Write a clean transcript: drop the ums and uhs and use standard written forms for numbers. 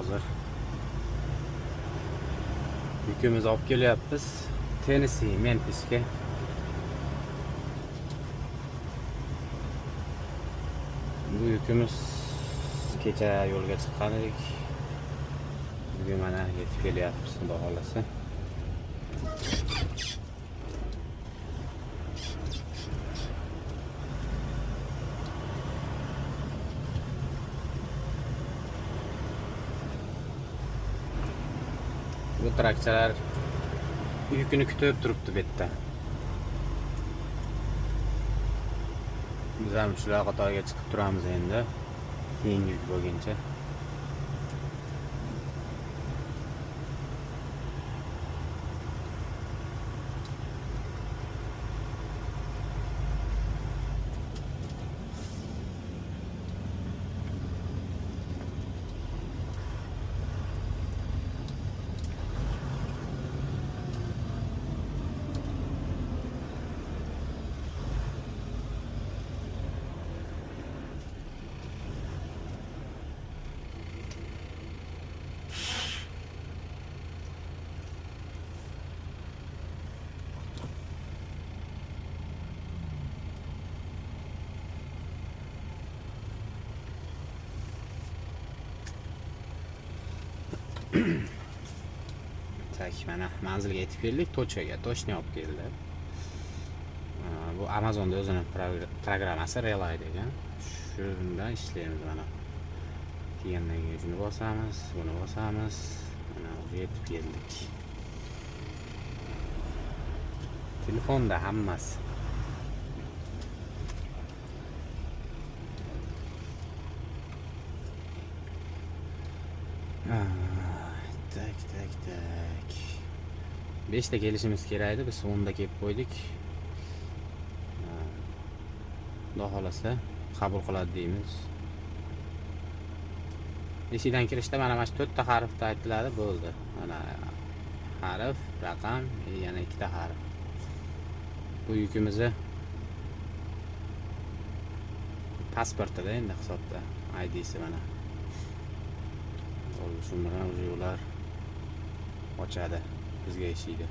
hozir yukimizni olib kelyapmiz Tennessee, Memphisga. Bu yukimiz kecha yo'lga chiqqan edik. Bugun mana yetib kelyapmiz, xudo xolasa. Bu traktorlar yukini kutib turibdi bu yerda. Biz ham shular qatoriga chiqib turamiz endi. Keyin yuk bo'lguncha. Tak, mana manzilga yetib keldik, Tochkaga, Toshni olib keldi. Bu Amazonda o'zining programmasi Relay degan. Shunda ishlaymiz mana. Keyin shuni bosamiz, buni bosamiz. Mana yetib keldik. Telefonda hammasi. Tak. 5 da kelishimiz kerak edi, biz 10 da kelib qo'ydik. Xudo xolasa qabul qiladi deymiz. Eshikdan kirishda mana 4 ta harfda aytiladi, bo'ldi. Mana harf, raqam, yana 2 ta harf. Bu yukimizni pasportida endi hisobda ID'si mana. Shu bilan ular ochadi bizga eshikni.